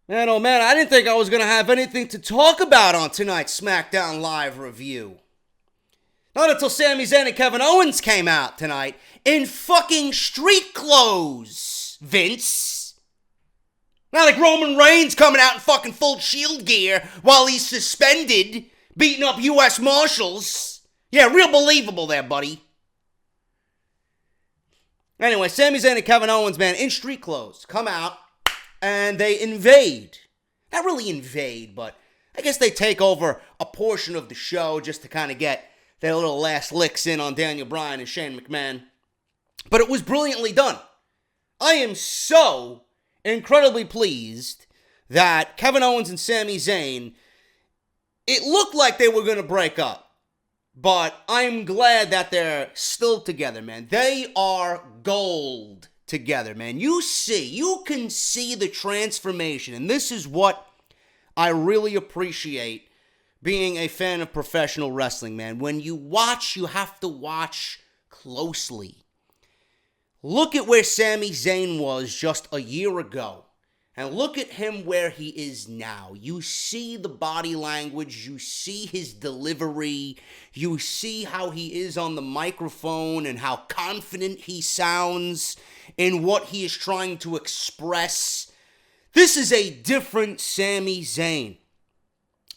Man, oh man, I didn't think I was going to have anything to talk about on tonight's SmackDown Live review. Not until Sami Zayn and Kevin Owens came out tonight in fucking street clothes, Vince. Not like Roman Reigns coming out in fucking full Shield gear while he's suspended, beating up U.S. Marshals. Yeah, real believable there, buddy. Anyway, Sami Zayn and Kevin Owens, man, in street clothes, come out. And they invade. Not really invade, but I guess they take over a portion of the show just to kind of get their little last licks in on Daniel Bryan and Shane McMahon. But it was brilliantly done. I am so incredibly pleased that Kevin Owens and Sami Zayn, it looked like they were going to break up. But I'm glad that they're still together, man. They are gold together, man. You can see the transformation, and this is what I really appreciate being a fan of professional wrestling, man. When you watch, you have to watch closely. Look at where Sami Zayn was just a year ago, and look at him where he is now. You see the body language, you see his delivery, you see how he is on the microphone and how confident he sounds in what he is trying to express. This is a different Sami Zayn.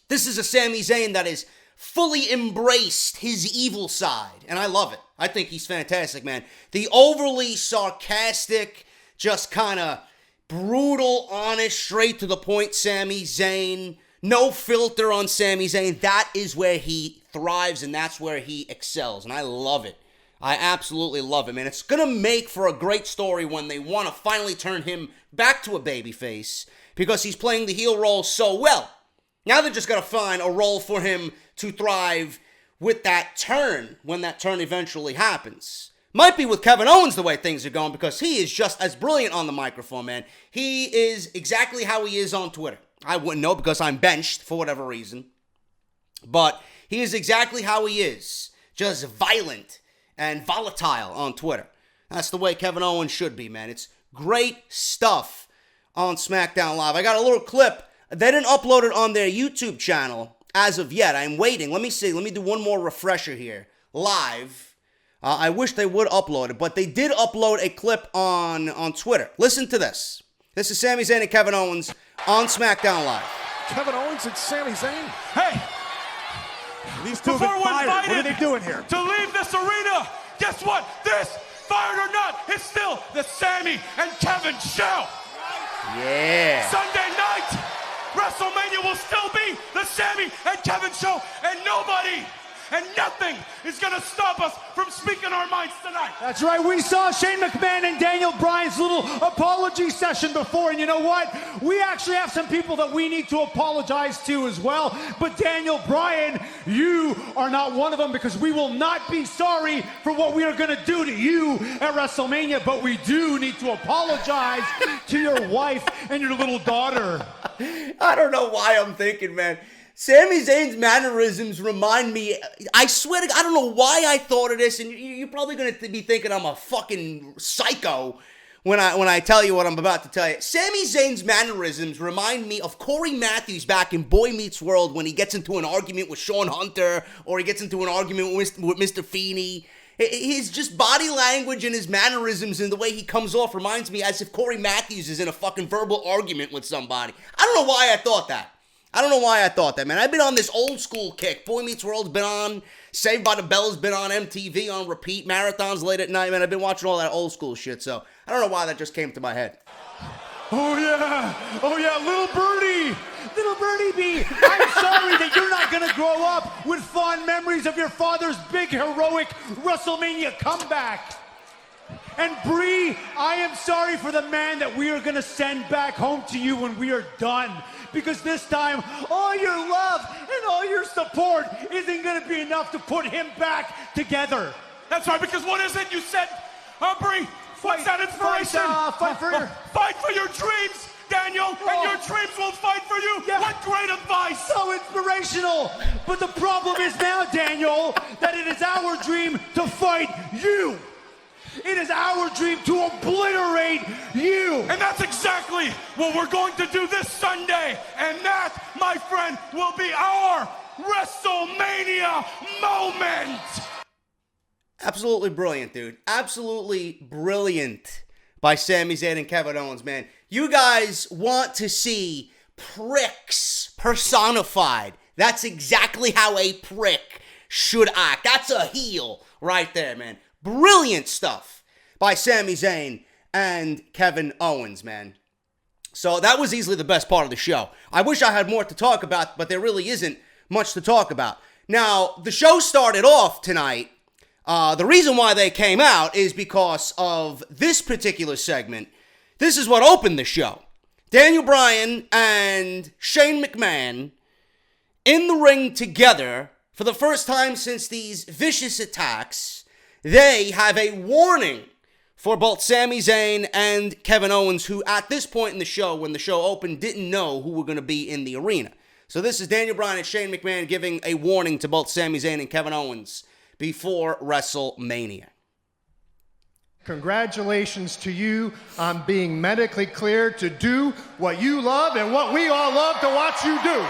This is a Sami Zayn that has fully embraced his evil side, and I love it. I think he's fantastic, man. The overly sarcastic, just kind of brutal, honest, straight to the point Sami Zayn. No filter on Sami Zayn. That is where he thrives, and that's where he excels, and I love it. I absolutely love it, man. It's going to make for a great story when they want to finally turn him back to a babyface because he's playing the heel role so well. Now they're just going to find a role for him to thrive with that turn when that turn eventually happens. Might be with Kevin Owens the way things are going because he is just as brilliant on the microphone, man. He is exactly how he is on Twitter. I wouldn't know because I'm benched for whatever reason. But he is exactly how he is. Just violent and volatile on Twitter. That's the way Kevin Owens should be, man. It's great stuff on SmackDown Live. I got a little clip. They didn't upload it on their YouTube channel as of yet. I'm waiting. Let me see. Let me do one more refresher here. Live. I wish they would upload it, but they did upload a clip on Twitter. Listen to this. This is Sami Zayn and Kevin Owens on SmackDown Live. Kevin Owens and Sami Zayn. Hey! These two have been fired. What are they doing here? To leave this arena, guess what? This, fired or not, is still the Sami and Kevin show. Yeah. Sunday night, WrestleMania will still be the Sami and Kevin show, and nobody and nothing is going to stop us from speaking our minds tonight. That's right. We saw Shane McMahon and Daniel Bryan's little apology session before, and you know what? We actually have some people that we need to apologize to as well. But Daniel Bryan, you are not one of them because we will not be sorry for what we are going to do to you at WrestleMania, but we do need to apologize to your wife and your little daughter. I don't know why I'm thinking, man. Sami Zayn's mannerisms remind me, I swear to God, I don't know why I thought of this, and you're probably going to be thinking I'm a fucking psycho when I tell you what I'm about to tell you. Sami Zayn's mannerisms remind me of Corey Matthews back in Boy Meets World when he gets into an argument with Shawn Hunter, or he gets into an argument with Mr. Feeney. His just body language and his mannerisms and the way he comes off reminds me as if Corey Matthews is in a fucking verbal argument with somebody. I don't know why I thought that. Man. I've been on this old school kick. Boy Meets World's been on. Saved by the Bell's been on MTV on repeat. Marathons late at night, man. I've been watching all that old school shit, so I don't know why that just came to my head. Oh yeah, little birdie. Little birdie B, I'm sorry that you're not going to grow up with fond memories of your father's big heroic WrestleMania comeback. And Bree, I am sorry for the man that we are going to send back home to you when we are done. Because this time, all your love and all your support isn't going to be enough to put him back together. That's right, because what is it you said, Bree? What's that inspiration? Fight for your dreams, Daniel, and your dreams will fight for you. Yeah. What great advice. So inspirational. But the problem is now, Daniel, that it is our dream to fight you. It is our dream to obliterate you. And that's exactly what we're going to do this Sunday. And that, my friend, will be our WrestleMania moment. Absolutely brilliant, dude. Absolutely brilliant by Sami Zayn and Kevin Owens, man. You guys want to see pricks personified. That's exactly how a prick should act. That's a heel right there, man. Brilliant stuff by Sami Zayn and Kevin Owens, man. So that was easily the best part of the show. I wish I had more to talk about, but there really isn't much to talk about. Now, the show started off tonight. The reason why they came out is because of this particular segment. This is what opened the show. Daniel Bryan and Shane McMahon in the ring together for the first time since these vicious attacks. They have a warning for both Sami Zayn and Kevin Owens, who at this point in the show, when the show opened, didn't know who were going to be in the arena. So this is Daniel Bryan and Shane McMahon giving a warning to both Sami Zayn and Kevin Owens before WrestleMania. Congratulations to you on being medically cleared to do what you love and what we all love to watch you do.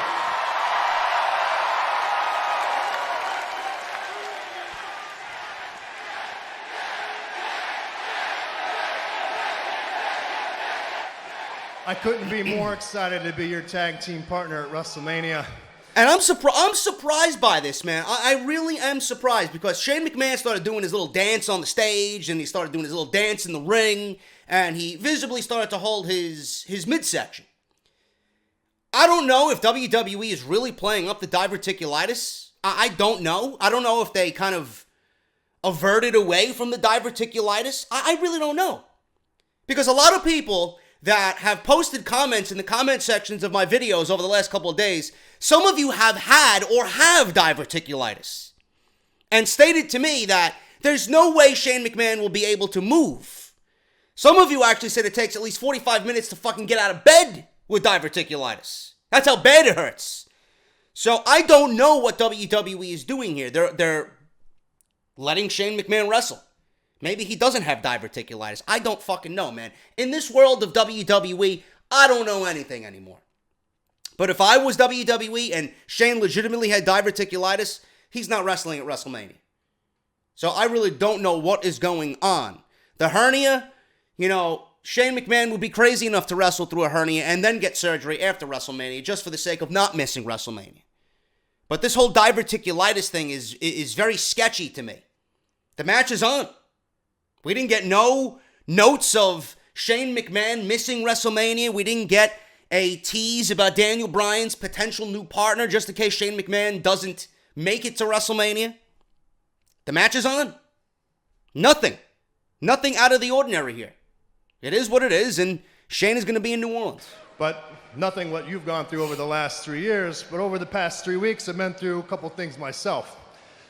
I couldn't be more excited to be your tag team partner at WrestleMania. And I'm surprised by this, man. I really am surprised because Shane McMahon started doing his little dance on the stage and he started doing his little dance in the ring and he visibly started to hold his midsection. I don't know if WWE is really playing up the diverticulitis. I don't know. I don't know if they kind of averted away from the diverticulitis. I really don't know. Because a lot of people that have posted comments in the comment sections of my videos over the last couple of days, some of you have had or have diverticulitis and stated to me that there's no way Shane McMahon will be able to move. Some of you actually said it takes at least 45 minutes to fucking get out of bed with diverticulitis. That's how bad it hurts. So I don't know what WWE is doing here. They're letting Shane McMahon wrestle. Maybe he doesn't have diverticulitis. I don't fucking know, man. In this world of WWE, I don't know anything anymore. But if I was WWE and Shane legitimately had diverticulitis, he's not wrestling at WrestleMania. So I really don't know what is going on. The hernia, Shane McMahon would be crazy enough to wrestle through a hernia and then get surgery after WrestleMania just for the sake of not missing WrestleMania. But this whole diverticulitis thing is very sketchy to me. The match is on. We didn't get no notes of Shane McMahon missing WrestleMania. We didn't get a tease about Daniel Bryan's potential new partner just in case Shane McMahon doesn't make it to WrestleMania. The match is on. Nothing out of the ordinary here. It is what it is, and Shane is going to be in New Orleans. But nothing what you've gone through over the last 3 years, but over the past 3 weeks, I've been through a couple things myself.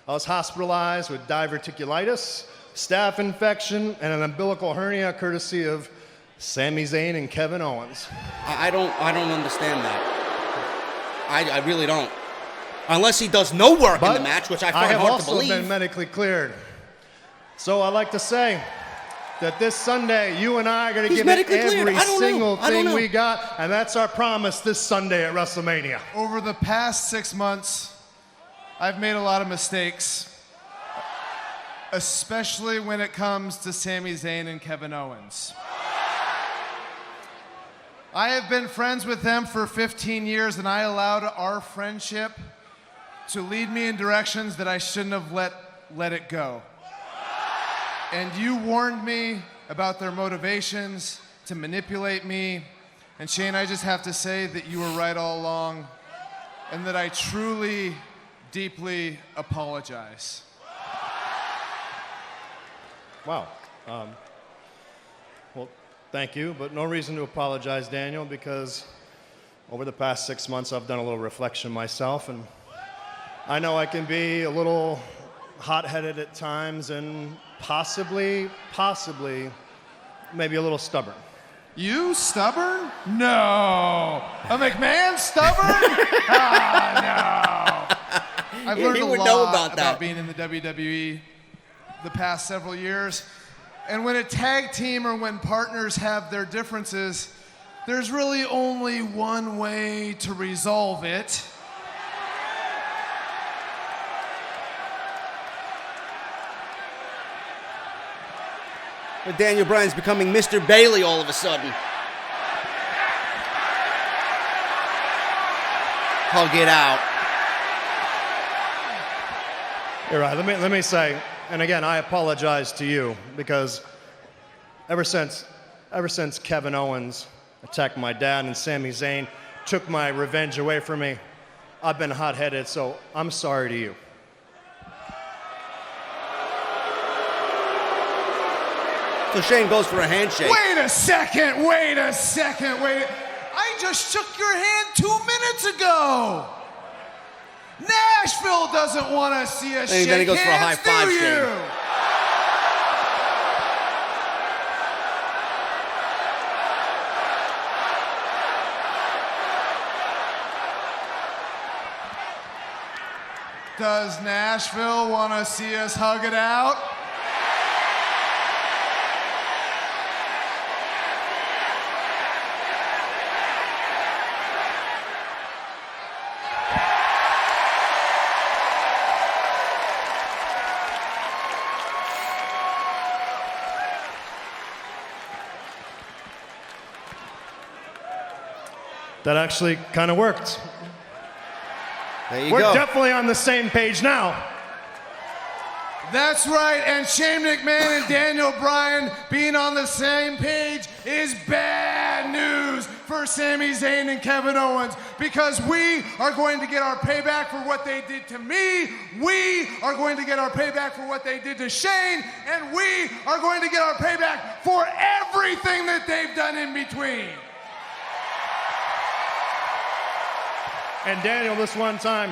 I was hospitalized with diverticulitis, staph infection, and an umbilical hernia courtesy of Sami Zayn and Kevin Owens. I don't understand that. I really don't. Unless he does no work in the match, which I find hard to believe. I have also been medically cleared. So I like to say that this Sunday, you and I are going to give it every single thing we got, and that's our promise this Sunday at WrestleMania. Over the past 6 months, I've made a lot of mistakes, especially when it comes to Sami Zayn and Kevin Owens. I have been friends with them for 15 years, and I allowed our friendship to lead me in directions that I shouldn't have let it go. And you warned me about their motivations to manipulate me. And Shane, I just have to say that you were right all along, and that I truly, deeply apologize. Wow. Well, thank you, but no reason to apologize, Daniel, because over the past 6 months, I've done a little reflection myself, and I know I can be a little hot-headed at times and possibly, maybe a little stubborn. You stubborn? No. A McMahon stubborn? No. I've learned a lot about being in the WWE the past several years, And when a tag team or when partners have their differences, there's really only one way to resolve it. But Daniel Bryan's becoming Mr. Bailey all of a sudden. Hug it out. You're right. Let me say, and again, I apologize to you because ever since Kevin Owens attacked my dad and Sami Zayn took my revenge away from me, I've been hot-headed, so I'm sorry to you. So Shane goes for a handshake. Wait a second. I just shook your hand 2 minutes ago. Nashville doesn't want to see us shake hands, then he goes for a high five, do Shane. you? Does Nashville want to see us hug it out? That actually kind of worked. There you We're go. definitely on the same page now. That's right, and Shane McMahon and Daniel Bryan being on the same page is bad news for Sami Zayn and Kevin Owens, because we are going to get our payback for what they did to me, we are going to get our payback for what they did to Shane, and we are going to get our payback for everything that they've done in between. And Daniel, this one time,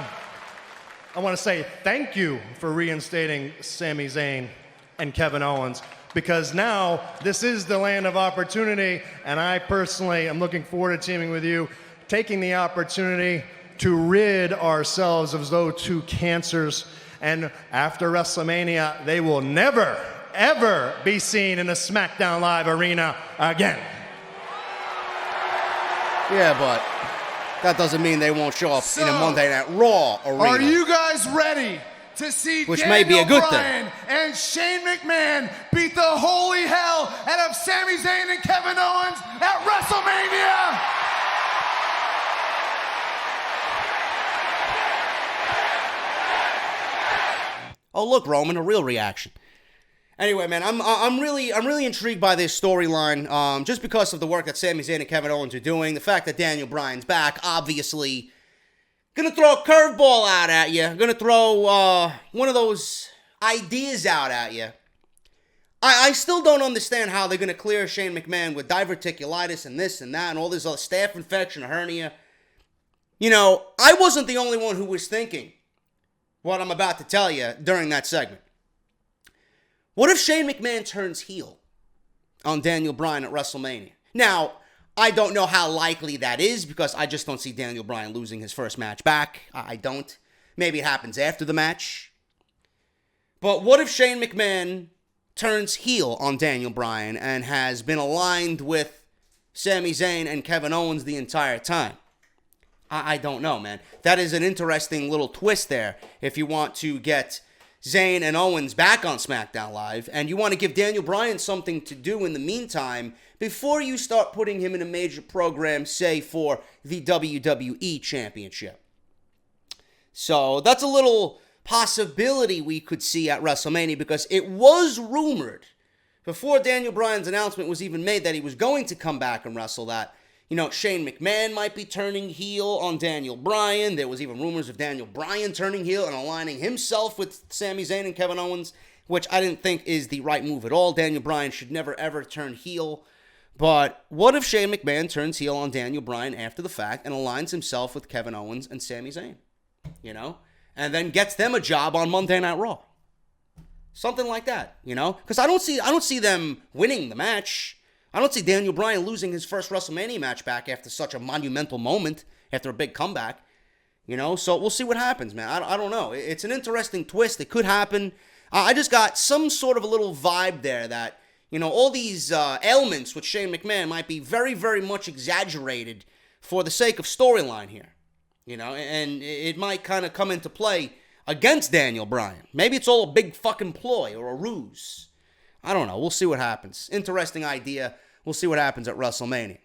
I want to say thank you for reinstating Sami Zayn and Kevin Owens, because now this is the land of opportunity, and I personally am looking forward to teaming with you, taking the opportunity to rid ourselves of those two cancers, and after WrestleMania, they will never, ever be seen in a SmackDown Live arena again. Yeah, but that doesn't mean they won't show up in a Monday Night Raw arena. Are you guys ready to see Which Daniel may be a good Bryan thing. and Shane McMahon beat the holy hell out of Sami Zayn and Kevin Owens at WrestleMania? Oh, look, Roman, a real reaction. Anyway, man, I'm really intrigued by this storyline, just because of the work that Sami Zayn and Kevin Owens are doing. The fact that Daniel Bryan's back, obviously, gonna throw a curveball out at you. Gonna throw one of those ideas out at you. I still don't understand how they're gonna clear Shane McMahon with diverticulitis and this and that and all this other staph infection, hernia. You know, I wasn't the only one who was thinking what I'm about to tell you during that segment. What if Shane McMahon turns heel on Daniel Bryan at WrestleMania? Now, I don't know how likely that is, because I just don't see Daniel Bryan losing his first match back. I don't. Maybe it happens after the match. But what if Shane McMahon turns heel on Daniel Bryan and has been aligned with Sami Zayn and Kevin Owens the entire time? I don't know, man. That is an interesting little twist there if you want to get Zayn and Owens back on SmackDown Live, and you want to give Daniel Bryan something to do in the meantime before you start putting him in a major program, say for the WWE Championship. So that's a little possibility we could see at WrestleMania, because it was rumored before Daniel Bryan's announcement was even made that he was going to come back and wrestle, that, you know, Shane McMahon might be turning heel on Daniel Bryan. There was even rumors of Daniel Bryan turning heel and aligning himself with Sami Zayn and Kevin Owens, which I didn't think is the right move at all. Daniel Bryan should never, ever turn heel. But what if Shane McMahon turns heel on Daniel Bryan after the fact and aligns himself with Kevin Owens and Sami Zayn? You know? And then gets them a job on Monday Night Raw. Something like that, you know? Because I don't see them winning the match. I don't see Daniel Bryan losing his first WrestleMania match back after such a monumental moment, after a big comeback. You know, so we'll see what happens, man. I don't know. It's an interesting twist. It could happen. I just got some sort of a little vibe there that, You know, all these ailments with Shane McMahon might be very, very much exaggerated for the sake of storyline here. You know, and it might kind of come into play against Daniel Bryan. Maybe it's all a big fucking ploy or a ruse. I don't know. We'll see what happens. Interesting idea. We'll see what happens at WrestleMania.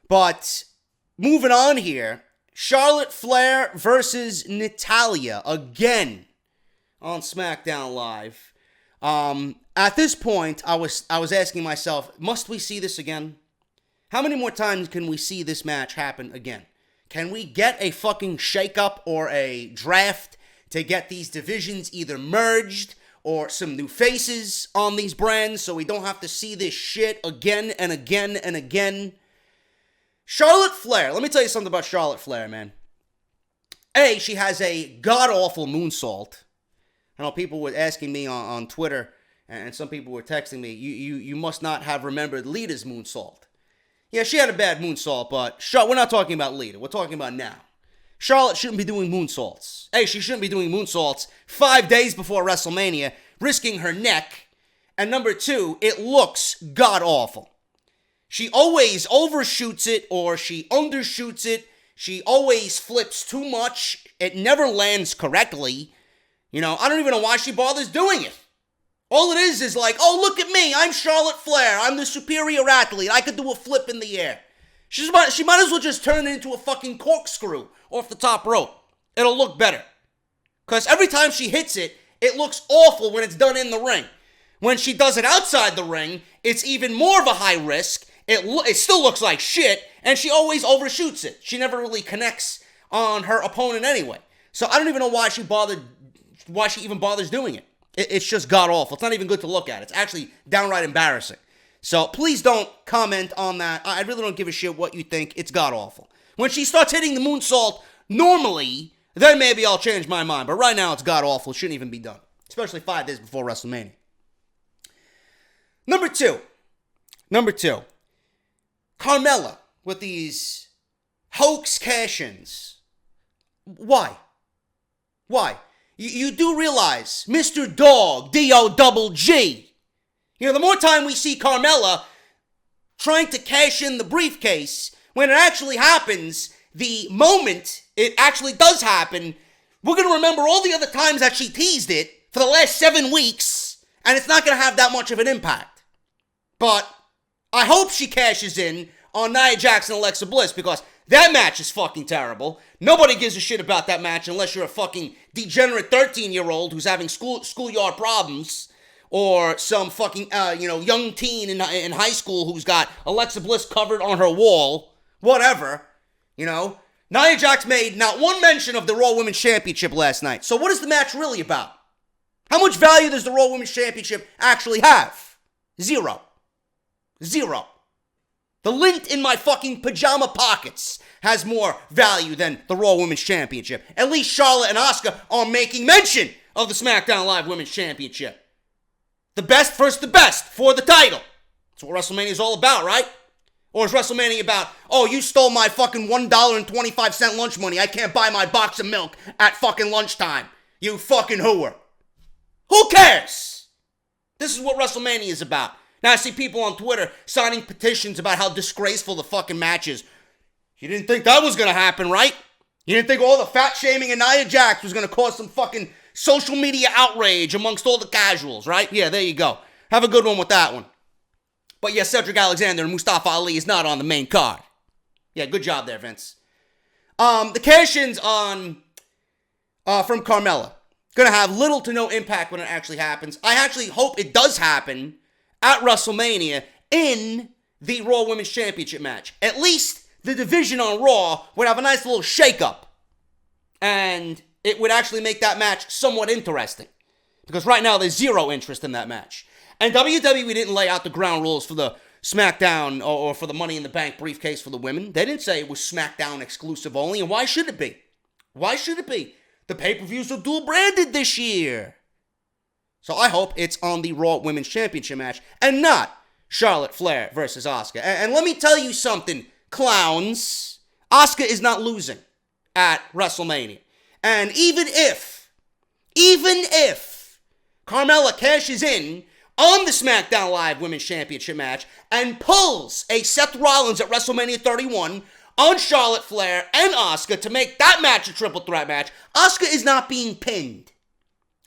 But moving on here, Charlotte Flair versus Natalya again on SmackDown Live. At this point, I was asking myself, must we see this again? How many more times can we see this match happen again? Can we get a fucking shakeup or a draft to get these divisions either merged or some new faces on these brands so we don't have to see this shit again and again and again? Charlotte Flair, let me tell you something about Charlotte Flair, man. A, she has a god-awful moonsault. I know people were asking me on Twitter, and some people were texting me, you must not have remembered Lita's moonsault. Yeah, she had a bad moonsault, but we're not talking about Lita. We're talking about now. Charlotte shouldn't be doing moonsaults. Hey, she shouldn't be doing moonsaults 5 days before WrestleMania, risking her neck. And number two, it looks god-awful. She always overshoots it or she undershoots it. She always flips too much. It never lands correctly. You know, I don't even know why she bothers doing it. All it is like, oh, look at me. I'm Charlotte Flair. I'm the superior athlete. I could do a flip in the air. She might as well just turn it into a fucking corkscrew off the top rope. It'll look better. Because every time she hits it, it looks awful when it's done in the ring. When she does it outside the ring, it's even more of a high risk. It still looks like shit, and she always overshoots it. She never really connects on her opponent anyway. So I don't even know why she even bothers doing it. It's just god-awful. It's not even good to look at. It's actually downright embarrassing. So please don't comment on that. I really don't give a shit what you think. It's god-awful. When she starts hitting the moonsault normally, then maybe I'll change my mind. But right now, it's god-awful. It shouldn't even be done. Especially 5 days before WrestleMania. Number two. Carmella with these hoax cash-ins. Why? You do realize Mr. Dog, D-O-double-G. You know, the more time we see Carmella trying to cash in the briefcase, when it actually happens, the moment it actually does happen, we're going to remember all the other times that she teased it for the last 7 weeks, and it's not going to have that much of an impact. But I hope she cashes in on Nia Jax and Alexa Bliss, because that match is fucking terrible. Nobody gives a shit about that match unless you're a fucking degenerate 13-year-old who's having schoolyard problems, or some fucking, young teen in high school who's got Alexa Bliss covered on her wall. Whatever, you know. Nia Jax made not one mention of the Raw Women's Championship last night. So what is the match really about? How much value does the Raw Women's Championship actually have? Zero. The lint in my fucking pajama pockets has more value than the Raw Women's Championship. At least Charlotte and Asuka are making mention of the SmackDown Live Women's Championship. The best versus the best for the title. That's what WrestleMania is all about, right? Or is WrestleMania about, oh, you stole my fucking $1.25 lunch money. I can't buy my box of milk at fucking lunchtime. You fucking hooer. Who cares? This is what WrestleMania is about. Now I see people on Twitter signing petitions about how disgraceful the fucking match is. You didn't think that was going to happen, right? You didn't think all the fat shaming in Nia Jax was going to cause some fucking social media outrage amongst all the casuals, right? Yeah, there you go. Have a good one with that one. But yeah, Cedric Alexander and Mustafa Ali is not on the main card. Yeah, good job there, Vince. The cash-ins on from Carmella gonna have little to no impact when it actually happens. I actually hope it does happen at WrestleMania in the Raw Women's Championship match. At least the division on Raw would have a nice little shake-up. And it would actually make that match somewhat interesting. Because right now there's zero interest in that match. And WWE didn't lay out the ground rules for the SmackDown or for the Money in the Bank briefcase for the women. They didn't say it was SmackDown exclusive only. And why should it be? Why should it be? The pay-per-views are dual branded this year. So I hope it's on the Raw Women's Championship match and not Charlotte Flair versus Asuka. And let me tell you something, clowns. Asuka is not losing at WrestleMania. And even if Carmella cashes in on the SmackDown Live Women's Championship match and pulls a Seth Rollins at WrestleMania 31 on Charlotte Flair and Asuka to make that match a triple threat match, Asuka is not being pinned.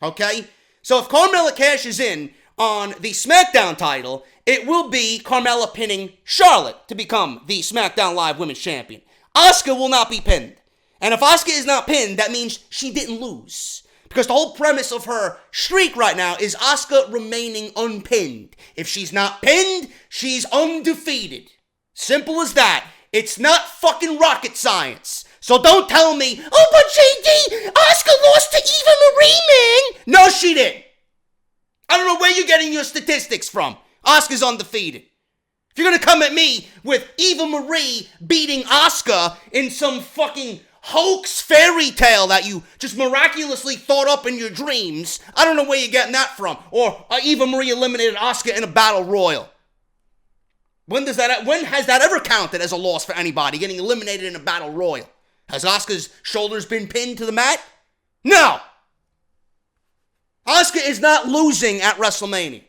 Okay? So if Carmella cashes in on the SmackDown title, it will be Carmella pinning Charlotte to become the SmackDown Live Women's Champion. Asuka will not be pinned. And if Asuka is not pinned, that means she didn't lose. Because the whole premise of her streak right now is Asuka remaining unpinned. If she's not pinned, she's undefeated. Simple as that. It's not fucking rocket science. So don't tell me, oh, but JD, Asuka lost to Eva Marie, man. No, she didn't. I don't know where you're getting your statistics from. Asuka's undefeated. If you're gonna come at me with Eva Marie beating Asuka in some fucking hoax fairy tale that you just miraculously thought up in your dreams, I don't know where you're getting that from. Or Eva Marie eliminated Asuka in a battle royal. When has that ever counted as a loss for anybody, getting eliminated in a battle royal? Has Asuka's shoulders been pinned to the mat? No! Asuka is not losing at WrestleMania.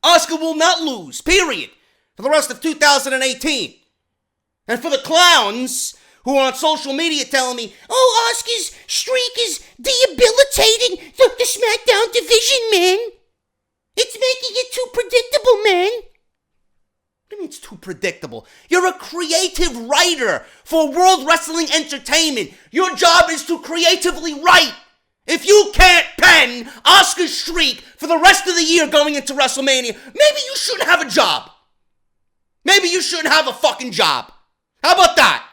Asuka will not lose, period, for the rest of 2018. And for the clowns who are on social media telling me, oh, Asuka's streak is debilitating the SmackDown division, man. It's making it too predictable, man. What do you mean it's too predictable? You're a creative writer for World Wrestling Entertainment. Your job is to creatively write. If you can't pen Asuka's streak for the rest of the year going into WrestleMania, maybe you shouldn't have a job. Maybe you shouldn't have a fucking job. How about that?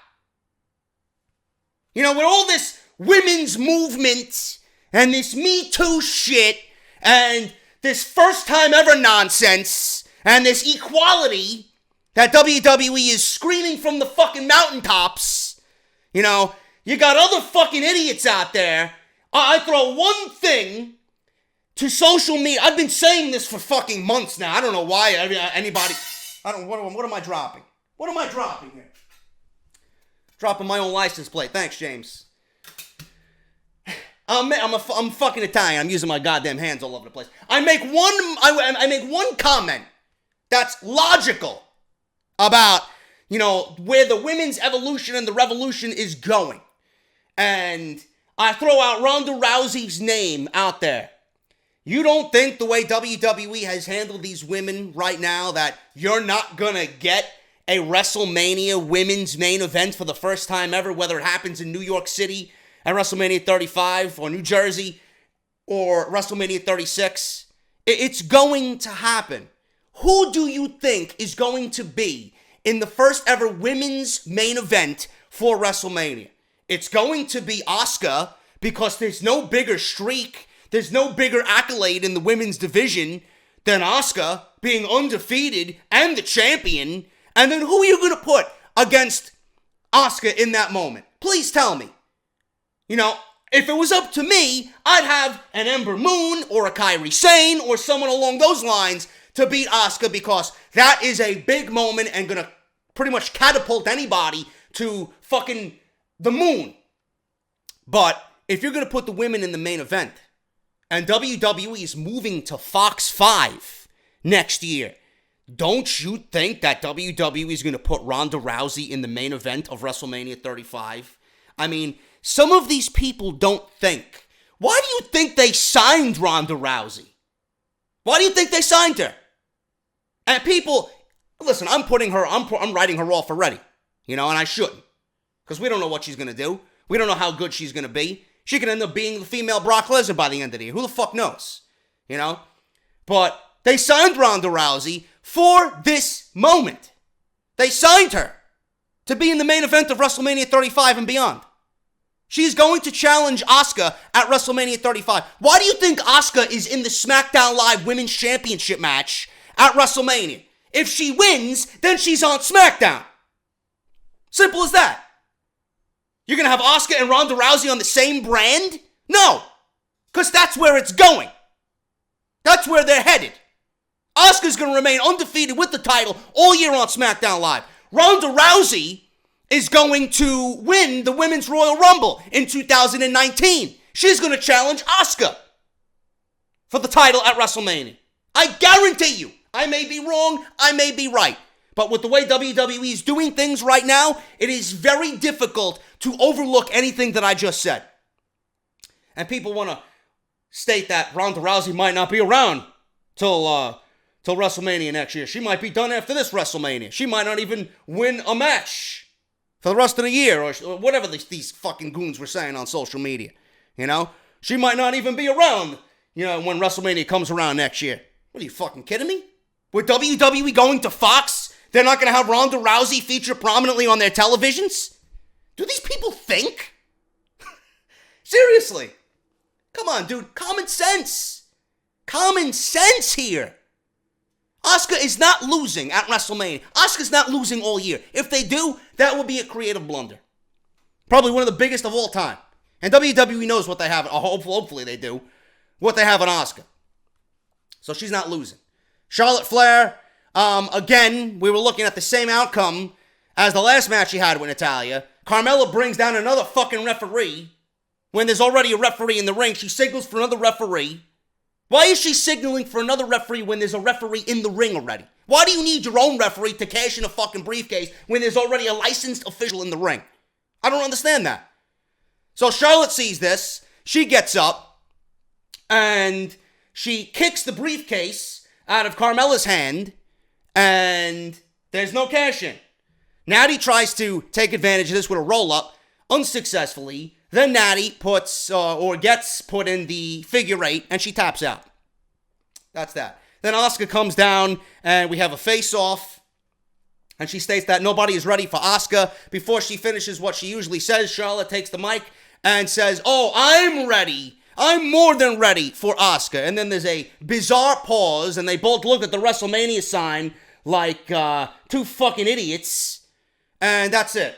You know, with all this women's movement and this Me Too shit and this first time ever nonsense and this equality that WWE is screaming from the fucking mountaintops, you know, you got other fucking idiots out there. I throw one thing to social media. I've been saying this for fucking months now. I don't know why anybody... What am I dropping? What am I dropping here? Dropping my own license plate. Thanks, James. I'm fucking Italian. I'm using my goddamn hands all over the place. I make one comment that's logical about, you know, where the women's evolution and the revolution is going. And I throw out Ronda Rousey's name out there. You don't think the way WWE has handled these women right now that you're not gonna get a WrestleMania women's main event for the first time ever, whether it happens in New York City at WrestleMania 35 or New Jersey or WrestleMania 36? It's going to happen. Who do you think is going to be in the first ever women's main event for WrestleMania? It's going to be Asuka because there's no bigger streak, there's no bigger accolade in the women's division than Asuka being undefeated and the champion. And then who are you going to put against Asuka in that moment? Please tell me. You know, if it was up to me, I'd have an Ember Moon or a Kairi Sane or someone along those lines to beat Asuka because that is a big moment and going to pretty much catapult anybody to fucking the moon. But if you're going to put the women in the main event and WWE is moving to Fox 5 next year, don't you think that WWE is going to put Ronda Rousey in the main event of WrestleMania 35? I mean, some of these people don't think. Why do you think they signed Ronda Rousey? Why do you think they signed her? And people, listen, I'm writing her off already, you know, and I shouldn't. Because we don't know what she's going to do. We don't know how good she's going to be. She could end up being the female Brock Lesnar by the end of the year. Who the fuck knows? You know? But they signed Ronda Rousey for this moment. They signed her to be in the main event of WrestleMania 35 and beyond. She's going to challenge Asuka at WrestleMania 35. Why do you think Asuka is in the SmackDown Live Women's Championship match at WrestleMania? If she wins, then she's on SmackDown. Simple as that. You're going to have Asuka and Ronda Rousey on the same brand? No. Because that's where it's going. That's where they're headed. Asuka's going to remain undefeated with the title all year on SmackDown Live. Ronda Rousey is going to win the Women's Royal Rumble in 2019. She's going to challenge Asuka for the title at WrestleMania. I guarantee you. I may be wrong, I may be right. But with the way WWE is doing things right now, it is very difficult to overlook anything that I just said. And people want to state that Ronda Rousey might not be around till WrestleMania next year. She might be done after this WrestleMania. She might not even win a match for the rest of the year, or whatever these fucking goons were saying on social media. You know? She might not even be around, when WrestleMania comes around next year. What are you fucking kidding me? With WWE going to Fox, they're not going to have Ronda Rousey feature prominently on their televisions? Do these people think? Seriously. Come on, dude. Common sense. Common sense here. Asuka is not losing at WrestleMania. Asuka's not losing all year. If they do, that will be a creative blunder. Probably one of the biggest of all time. And WWE knows what they have. Hopefully they do. What they have on Asuka. So she's not losing. Charlotte Flair, again, we were looking at the same outcome as the last match she had with Natalya. Carmella brings down another fucking referee. When there's already a referee in the ring, she signals for another referee. Why is she signaling for another referee when there's a referee in the ring already? Why do you need your own referee to cash in a fucking briefcase when there's already a licensed official in the ring? I don't understand that. So Charlotte sees this. She gets up and she kicks the briefcase out of Carmella's hand, and there's no cash in. Natty tries to take advantage of this with a roll-up, unsuccessfully. Then Natty gets put in the figure eight, and she taps out. That's that. Then Asuka comes down, and we have a face-off, and she states that nobody is ready for Asuka. Before she finishes what she usually says, Charlotte takes the mic and says, "Oh, I'm ready. I'm more than ready for Asuka." And then there's a bizarre pause, and they both look at the WrestleMania sign like two fucking idiots. And that's it.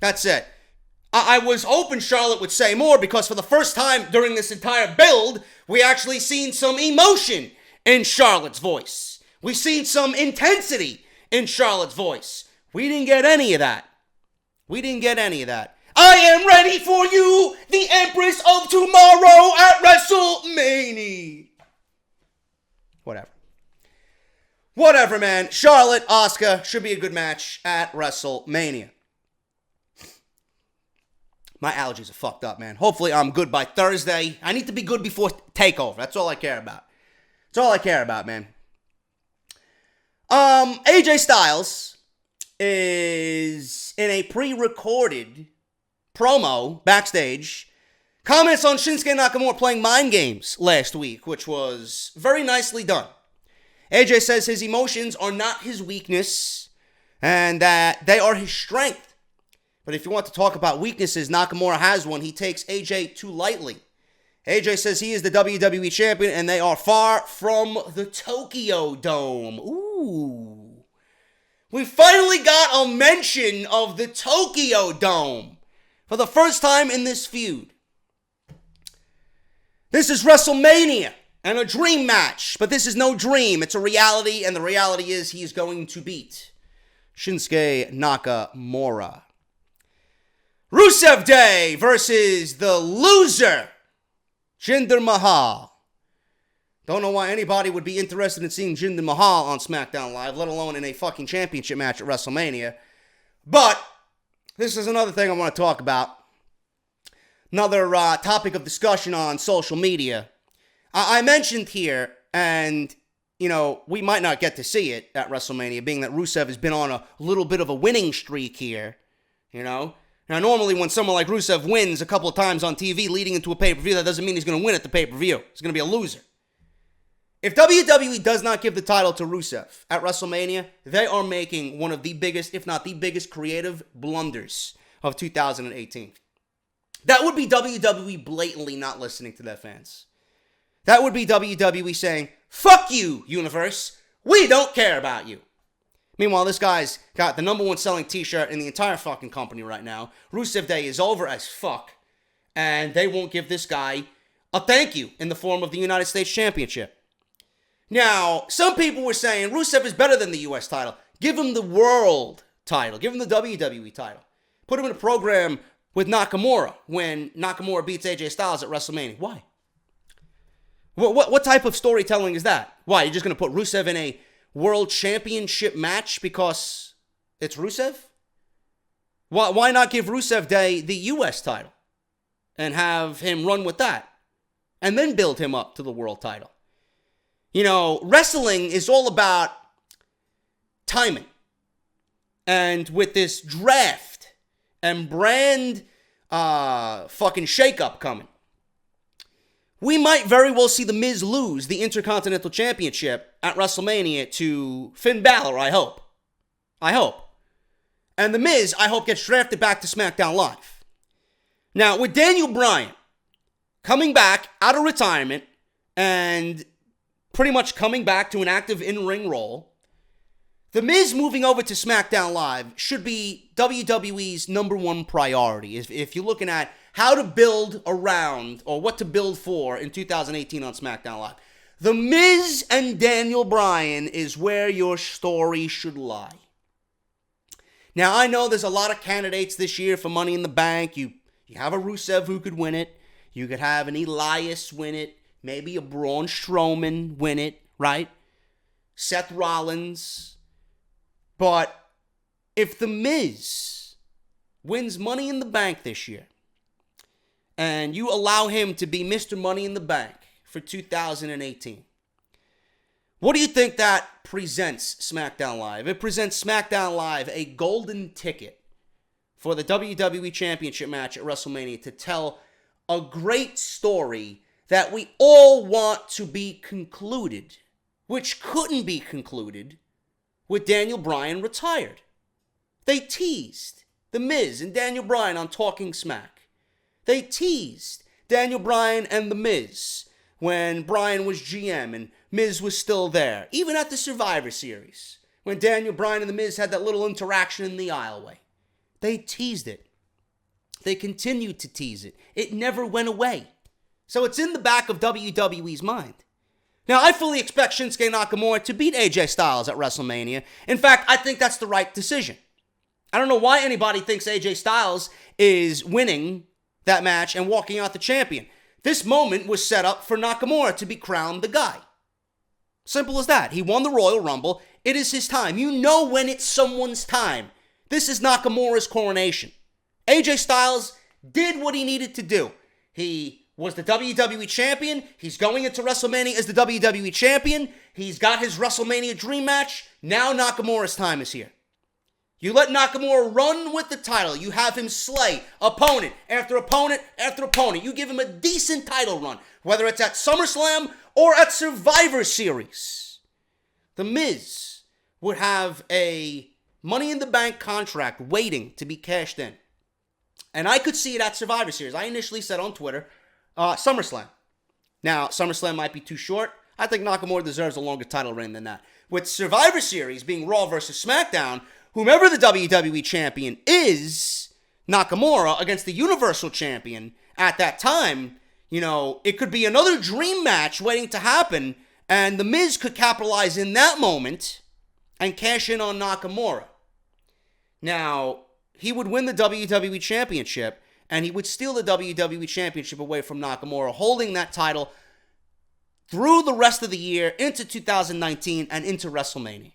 That's it. I was hoping Charlotte would say more, because for the first time during this entire build, we actually seen some emotion in Charlotte's voice. We've seen some intensity in Charlotte's voice. We didn't get any of that. We didn't get any of that. I am ready for you, the Empress of Tomorrow at WrestleMania. Whatever, man. Charlotte, Asuka, should be a good match at WrestleMania. My allergies are fucked up, man. Hopefully I'm good by Thursday. I need to be good before TakeOver. That's all I care about. That's all I care about, man. AJ Styles is in a pre-recorded promo backstage. Comments on Shinsuke Nakamura playing mind games last week, which was very nicely done. AJ says his emotions are not his weakness and that they are his strength. But if you want to talk about weaknesses, Nakamura has one. He takes AJ too lightly. AJ says he is the WWE champion and they are far from the Tokyo Dome. Ooh. We finally got a mention of the Tokyo Dome for the first time in this feud. This is WrestleMania and a dream match, but this is no dream. It's a reality, and the reality is he is going to beat Shinsuke Nakamura. Rusev Day versus the loser, Jinder Mahal. Don't know why anybody would be interested in seeing Jinder Mahal on SmackDown Live, let alone in a fucking championship match at WrestleMania. But this is another thing I want to talk about. Another topic of discussion on social media. I mentioned here, and, we might not get to see it at WrestleMania, being that Rusev has been on a little bit of a winning streak here, Now, normally when someone like Rusev wins a couple of times on TV leading into a pay-per-view, that doesn't mean he's going to win at the pay-per-view. He's going to be a loser. If WWE does not give the title to Rusev at WrestleMania, they are making one of the biggest, if not the biggest, creative blunders of 2018. That would be WWE blatantly not listening to their fans. That would be WWE saying, "Fuck you, universe. We don't care about you." Meanwhile, this guy's got the number one selling t-shirt in the entire fucking company right now. Rusev Day is over as fuck. And they won't give this guy a thank you in the form of the United States Championship. Now, some people were saying Rusev is better than the U.S. title. Give him the world title. Give him the WWE title. Put him in a program with Nakamura when Nakamura beats AJ Styles at WrestleMania. Why? What type of storytelling is that? Why, you're just going to put Rusev in a world championship match because it's Rusev? Why not give Rusev Day the U.S. title and have him run with that and then build him up to the world title? You know, wrestling is all about timing. And with this draft and brand fucking shakeup coming, we might very well see The Miz lose the Intercontinental Championship at WrestleMania to Finn Balor, I hope. And The Miz, I hope, gets drafted back to SmackDown Live. Now, with Daniel Bryan coming back out of retirement and pretty much coming back to an active in-ring role, The Miz moving over to SmackDown Live should be WWE's number one priority. If you're looking at how to build around or what to build for in 2018 on SmackDown Live, The Miz and Daniel Bryan is where your story should lie. Now, I know there's a lot of candidates this year for Money in the Bank. You have a Rusev who could win it. You could have an Elias win it. Maybe a Braun Strowman win it, right? Seth Rollins. But if The Miz wins Money in the Bank this year, and you allow him to be Mr. Money in the Bank for 2018, what do you think that presents SmackDown Live? It presents SmackDown Live a golden ticket for the WWE Championship match at WrestleMania to tell a great story that we all want to be concluded, which couldn't be concluded with Daniel Bryan retired. They teased The Miz and Daniel Bryan on Talking Smack. They teased Daniel Bryan and The Miz when Bryan was GM and Miz was still there. Even at the Survivor Series, when Daniel Bryan and The Miz had that little interaction in the aisleway. They teased it. They continued to tease it. It never went away. So it's in the back of WWE's mind. Now, I fully expect Shinsuke Nakamura to beat AJ Styles at WrestleMania. In fact, I think that's the right decision. I don't know why anybody thinks AJ Styles is winning that match and walking out the champion. This moment was set up for Nakamura to be crowned the guy. Simple as that. He won the Royal Rumble. It is his time. You know when it's someone's time. This is Nakamura's coronation. AJ Styles did what he needed to do. He was the WWE champion. He's going into WrestleMania as the WWE champion. He's got his WrestleMania dream match. Now Nakamura's time is here. You let Nakamura run with the title. You have him slay opponent after opponent after opponent. You give him a decent title run, whether it's at SummerSlam or at Survivor Series. The Miz would have a Money in the Bank contract waiting to be cashed in. And I could see it at Survivor Series. I initially said on Twitter, SummerSlam. Now, SummerSlam might be too short. I think Nakamura deserves a longer title reign than that. With Survivor Series being Raw versus SmackDown, whomever the WWE champion is, Nakamura against the Universal champion at that time, you know, it could be another dream match waiting to happen, and The Miz could capitalize in that moment and cash in on Nakamura. Now, he would win the WWE championship, and he would steal the WWE championship away from Nakamura, holding that title through the rest of the year, into 2019, and into WrestleMania.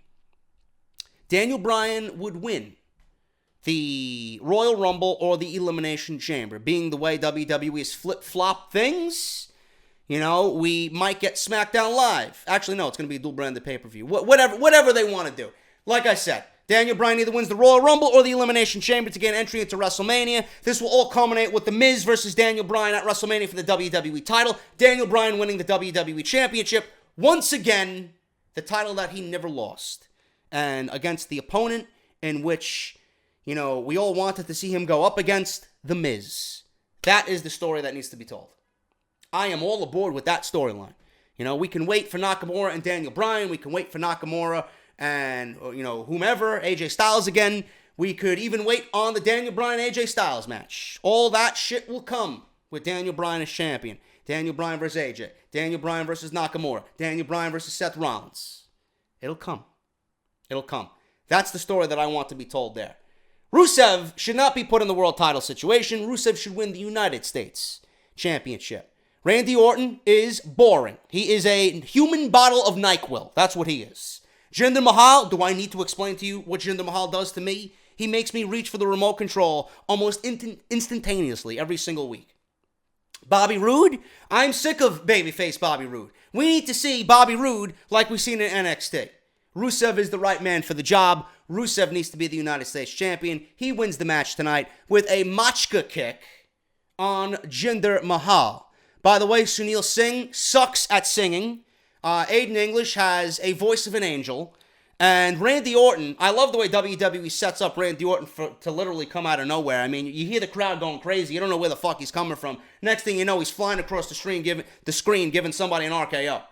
Daniel Bryan would win the Royal Rumble or the Elimination Chamber. Being the way WWE is flip-flop things, you know, we might get SmackDown Live. Actually, no, it's going to be a dual-branded pay-per-view. Whatever they want to do. Like I said, Daniel Bryan either wins the Royal Rumble or the Elimination Chamber to gain entry into WrestleMania. This will all culminate with The Miz versus Daniel Bryan at WrestleMania for the WWE title. Daniel Bryan winning the WWE Championship. Once again, the title that he never lost. And against the opponent in which, you know, we all wanted to see him go up against, The Miz. That is the story that needs to be told. I am all aboard with that storyline. You know, we can wait for Nakamura and Daniel Bryan. We can wait for Nakamura and, you know, whomever, AJ Styles again. We could even wait on the Daniel Bryan AJ Styles match. All that shit will come with Daniel Bryan as champion. Daniel Bryan versus AJ. Daniel Bryan versus Nakamura. Daniel Bryan versus Seth Rollins. It'll come. It'll come. That's the story that I want to be told there. Rusev should not be put in the world title situation. Rusev should win the United States Championship. Randy Orton is boring. He is a human bottle of NyQuil. That's what he is. Jinder Mahal, do I need to explain to you what Jinder Mahal does to me? He makes me reach for the remote control almost instantaneously every single week. Bobby Roode, I'm sick of babyface Bobby Roode. We need to see Bobby Roode like we've seen in NXT. Rusev is the right man for the job. Rusev needs to be the United States champion. He wins the match tonight with a Machka kick on Jinder Mahal. By the way, Sunil Singh sucks at singing. Aiden English has a voice of an angel. And Randy Orton, I love the way WWE sets up Randy Orton to literally come out of nowhere. I mean, you hear the crowd going crazy. You don't know where the fuck he's coming from. Next thing you know, he's flying across the screen giving somebody an RKO.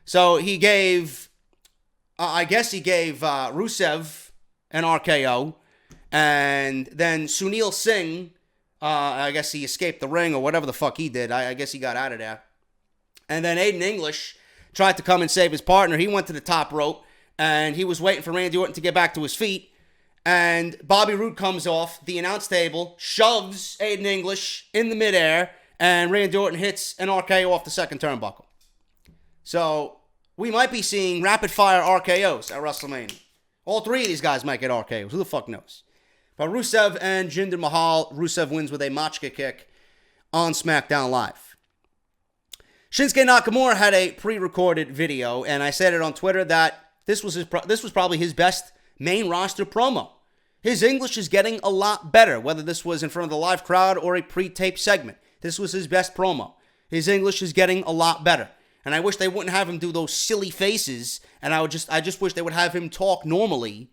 So he gave, Rusev an RKO. And then Sunil Singh, I guess he escaped the ring or whatever the fuck he did. I guess he got out of there. And then Aiden English tried to come and save his partner. He went to the top rope. And he was waiting for Randy Orton to get back to his feet. And Bobby Roode comes off the announce table, shoves Aiden English in the midair, and Randy Orton hits an RKO off the second turnbuckle. So we might be seeing rapid-fire RKOs at WrestleMania. All three of these guys might get RKOs. Who the fuck knows? But Rusev and Jinder Mahal, Rusev wins with a Machka kick on SmackDown Live. Shinsuke Nakamura had a pre-recorded video, and I said it on Twitter that this was probably his best main roster promo. His English is getting a lot better, whether this was in front of the live crowd or a pre-taped segment. This was his best promo. His English is getting a lot better. And I wish they wouldn't have him do those silly faces, and I just wish they would have him talk normally,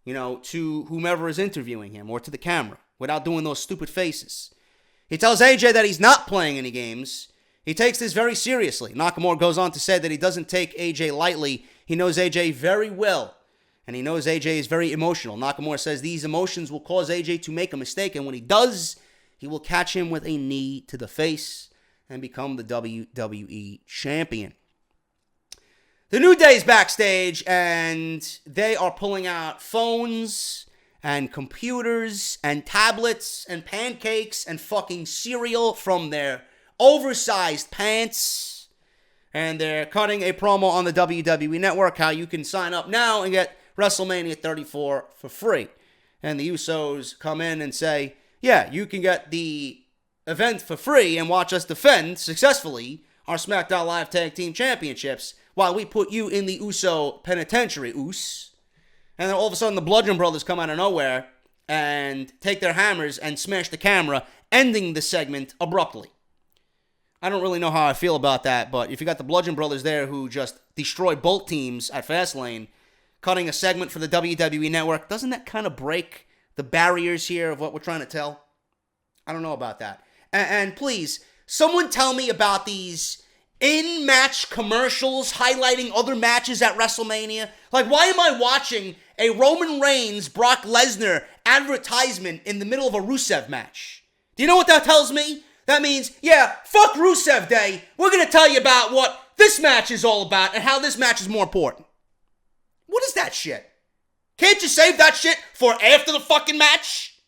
to whomever is interviewing him or to the camera without doing those stupid faces. He tells AJ that he's not playing any games. He takes this very seriously. Nakamura goes on to say that he doesn't take AJ lightly. He knows AJ very well, and he knows AJ is very emotional. Nakamura says these emotions will cause AJ to make a mistake, and when he does, he will catch him with a knee to the face and become the WWE champion. The New Day's backstage, and they are pulling out phones and computers and tablets and pancakes and fucking cereal from their oversized pants. And they're cutting a promo on the WWE Network, how you can sign up now and get WrestleMania 34 for free. And the Usos come in and say, yeah, you can get the event for free and watch us defend successfully our SmackDown Live Tag Team Championships while we put you in the Uso Penitentiary, Us. And then all of a sudden the Bludgeon Brothers come out of nowhere and take their hammers and smash the camera, ending the segment abruptly. I don't really know how I feel about that, but if you got the Bludgeon Brothers there who just destroy both teams at Fastlane, cutting a segment for the WWE Network, doesn't that kind of break the barriers here of what we're trying to tell? I don't know about that. And please, someone tell me about these in-match commercials highlighting other matches at WrestleMania. Like, why am I watching a Roman Reigns Brock Lesnar advertisement in the middle of a Rusev match? Do you know what that tells me? That means, yeah, fuck Rusev Day. We're going to tell you about what this match is all about and how this match is more important. What is that shit? Can't you save that shit for after the fucking match?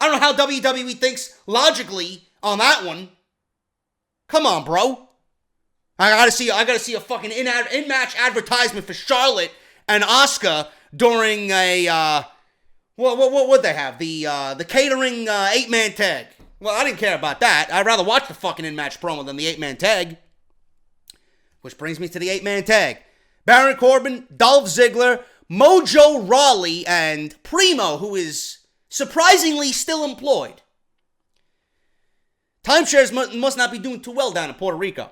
I don't know how WWE thinks logically on that one. Come on, bro. I gotta see a fucking in-match advertisement for Charlotte and Asuka during a what would they have? The catering 8-man tag. Well, I didn't care about that. I'd rather watch the fucking in-match promo than the 8-man tag. Which brings me to the 8-man tag. Baron Corbin, Dolph Ziggler, Mojo Rawley, and Primo, who is surprisingly still employed. Timeshares must not be doing too well down in Puerto Rico.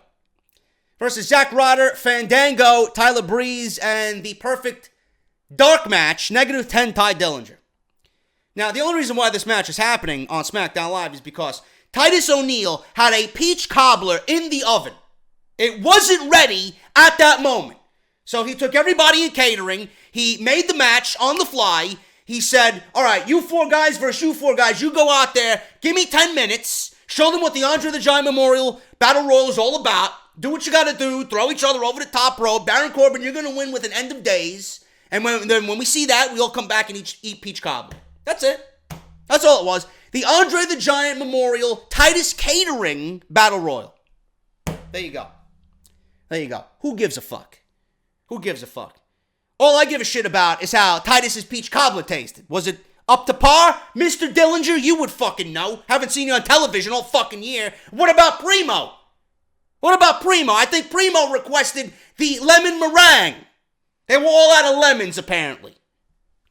Versus Zack Ryder, Fandango, Tyler Breeze, and the perfect dark match, -10 Ty Dillinger. Now, the only reason why this match is happening on SmackDown Live is because Titus O'Neil had a peach cobbler in the oven. It wasn't ready at that moment. So he took everybody in catering. He made the match on the fly. He said, all right, you 4 guys versus you 4 guys. You go out there. Give me 10 minutes. Show them what the Andre the Giant Memorial Battle Royal is all about. Do what you got to do. Throw each other over the top rope. Baron Corbin, you're going to win with an end of days. And when we see that, we all come back and eat peach cobbler. That's it. That's all it was. The Andre the Giant Memorial Titus Catering Battle Royal. There you go. There you go. Who gives a fuck? Who gives a fuck? All I give a shit about is how Titus's peach cobbler tasted. Was it up to par? Mr. Dillinger, you would fucking know. Haven't seen you on television all fucking year. What about Primo? What about Primo? I think Primo requested the lemon meringue. They were all out of lemons, apparently.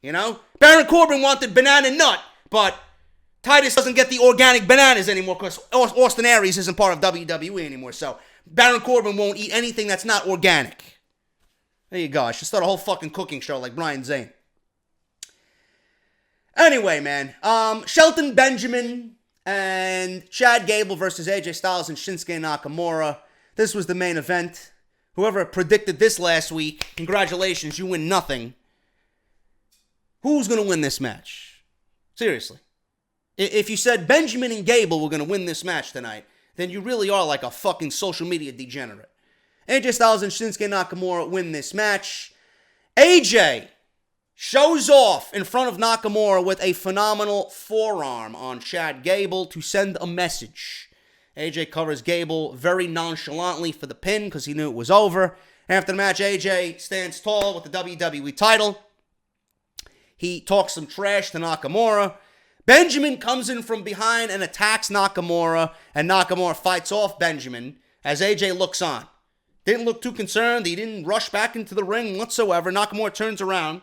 You know? Baron Corbin wanted banana nut, but Titus doesn't get the organic bananas anymore because Austin Aries isn't part of WWE anymore, so Baron Corbin won't eat anything that's not organic. There you go. I should start a whole fucking cooking show like Brian Zane. Anyway, man. Shelton Benjamin and Chad Gable versus AJ Styles and Shinsuke Nakamura. This was the main event. Whoever predicted this last week, congratulations, you win nothing. Who's going to win this match? Seriously. If you said Benjamin and Gable were going to win this match tonight, then you really are like a fucking social media degenerate. AJ Styles and Shinsuke Nakamura win this match. AJ shows off in front of Nakamura with a phenomenal forearm on Chad Gable to send a message. AJ covers Gable very nonchalantly for the pin because he knew it was over. After the match, AJ stands tall with the WWE title. He talks some trash to Nakamura. Benjamin comes in from behind and attacks Nakamura, and Nakamura fights off Benjamin as AJ looks on. Didn't look too concerned. He didn't rush back into the ring whatsoever. Nakamura turns around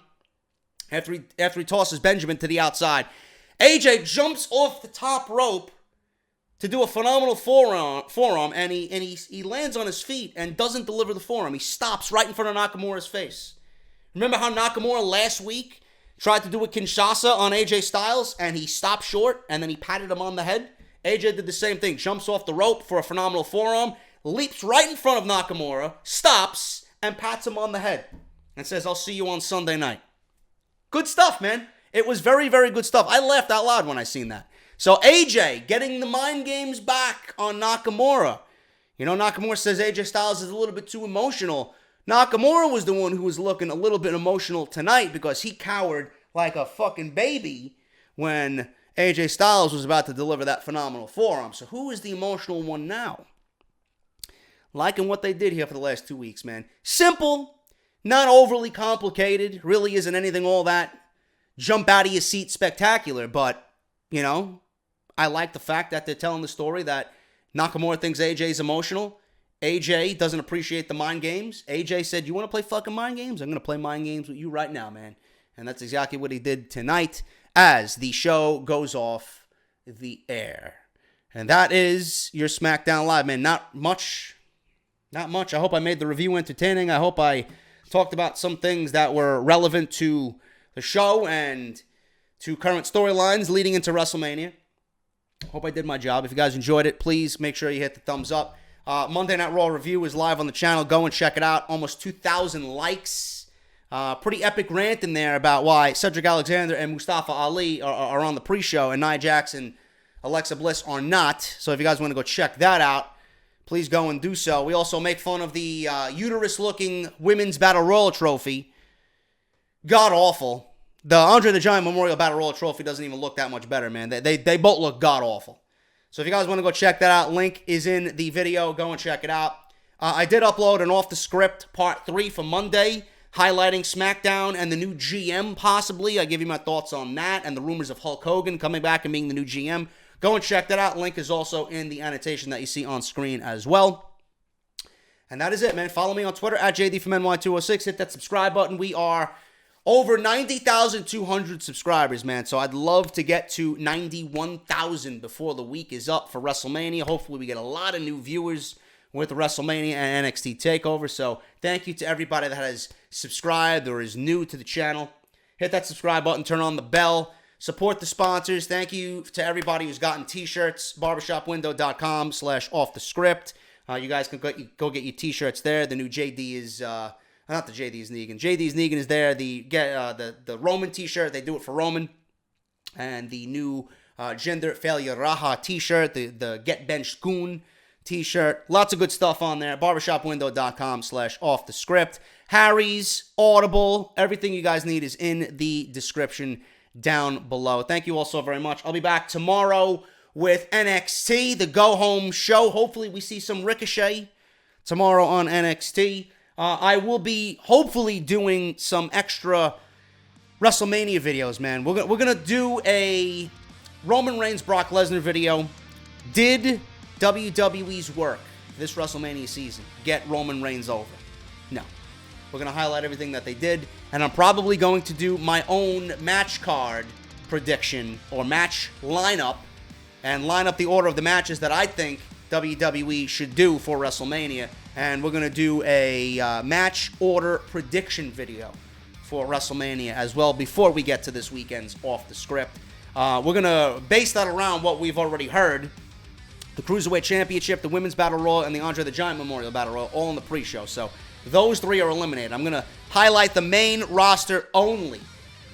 after he tosses Benjamin to the outside. AJ jumps off the top rope to do a phenomenal forearm, and he lands on his feet and doesn't deliver the forearm. He stops right in front of Nakamura's face. Remember how Nakamura last week tried to do a Kinshasa on AJ Styles, and he stopped short, and then he patted him on the head? AJ did the same thing. Jumps off the rope for a phenomenal forearm, leaps right in front of Nakamura, stops, and pats him on the head, and says, "I'll see you on Sunday night." Good stuff, man. It was very, very good stuff. I laughed out loud when I seen that. So AJ getting the mind games back on Nakamura. You know, Nakamura says AJ Styles is a little bit too emotional. Nakamura was the one who was looking a little bit emotional tonight because he cowered like a fucking baby when AJ Styles was about to deliver that phenomenal forearm. So who is the emotional one now? Liking what they did here for the last 2 weeks, man. Simple, not overly complicated, really isn't anything all that jump out of your seat spectacular, but, you know, I like the fact that they're telling the story that Nakamura thinks AJ's emotional. AJ doesn't appreciate the mind games. AJ said, "You want to play fucking mind games? I'm going to play mind games with you right now, man." And that's exactly what he did tonight as the show goes off the air. And that is your SmackDown Live, man. Not much. I hope I made the review entertaining. I hope I talked about some things that were relevant to the show and to current storylines leading into WrestleMania. Hope I did my job. If you guys enjoyed it, please make sure you hit the thumbs up. Monday Night Raw review is live on the channel. Go and check it out. Almost 2,000 likes. Pretty epic rant in there about why Cedric Alexander and Mustafa Ali are on the pre-show and Nia Jax and Alexa Bliss are not. So if you guys want to go check that out, please go and do so. We also make fun of the uterus-looking Women's Battle Royal trophy. God awful. The Andre the Giant Memorial Battle Royal trophy doesn't even look that much better, man. They both look god awful. So if you guys want to go check that out, link is in the video. Go and check it out. I did upload an Off the Script Part 3 for Monday, highlighting SmackDown and the new GM possibly. I give you my thoughts on that and the rumors of Hulk Hogan coming back and being the new GM. Go and check that out. Link is also in the annotation that you see on screen as well. And that is it, man. Follow me on Twitter at JDFROMNY206. Hit that subscribe button. We are over 90,200 subscribers, man. So I'd love to get to 91,000 before the week is up for WrestleMania. Hopefully we get a lot of new viewers with WrestleMania and NXT TakeOver. So thank you to everybody that has subscribed or is new to the channel. Hit that subscribe button. Turn on the bell. Support the sponsors. Thank you to everybody who's gotten t-shirts. Barbershopwindow.com/offthescript. You guys can go get your t-shirts there. The new JD is... not the JD's Negan. JD's Negan is there. The Roman t-shirt. They do it for Roman. And the new Gender Failure Raha t-shirt. The Get Benched Goon t-shirt. Lots of good stuff on there. Barbershopwindow.com/offthescript. Harry's, Audible. Everything you guys need is in the description down below. Thank you all so very much. I'll be back tomorrow with NXT, the go-home show. Hopefully we see some Ricochet tomorrow on NXT. I will be hopefully doing some extra WrestleMania videos, man. We're gonna do a Roman Reigns Brock Lesnar video. Did WWE's work this WrestleMania season get Roman Reigns over? No. We're gonna highlight everything that they did, and I'm probably going to do my own match card prediction or match lineup and line up the order of the matches that I think WWE should do for WrestleMania. And we're going to do a match order prediction video for WrestleMania as well before we get to this weekend's Off the Script. We're going to base that around what we've already heard. The Cruiserweight Championship, the Women's Battle Royal, and the Andre the Giant Memorial Battle Royal, all in the pre-show. So those three are eliminated. I'm going to highlight the main roster only.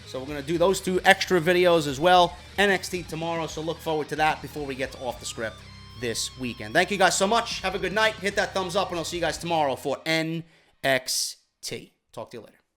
So we're going to do those 2 extra videos as well. NXT tomorrow, so look forward to that before we get to Off the Script this weekend. Thank you guys so much. Have a good night. Hit that thumbs up, and I'll see you guys tomorrow for NXT. Talk to you later.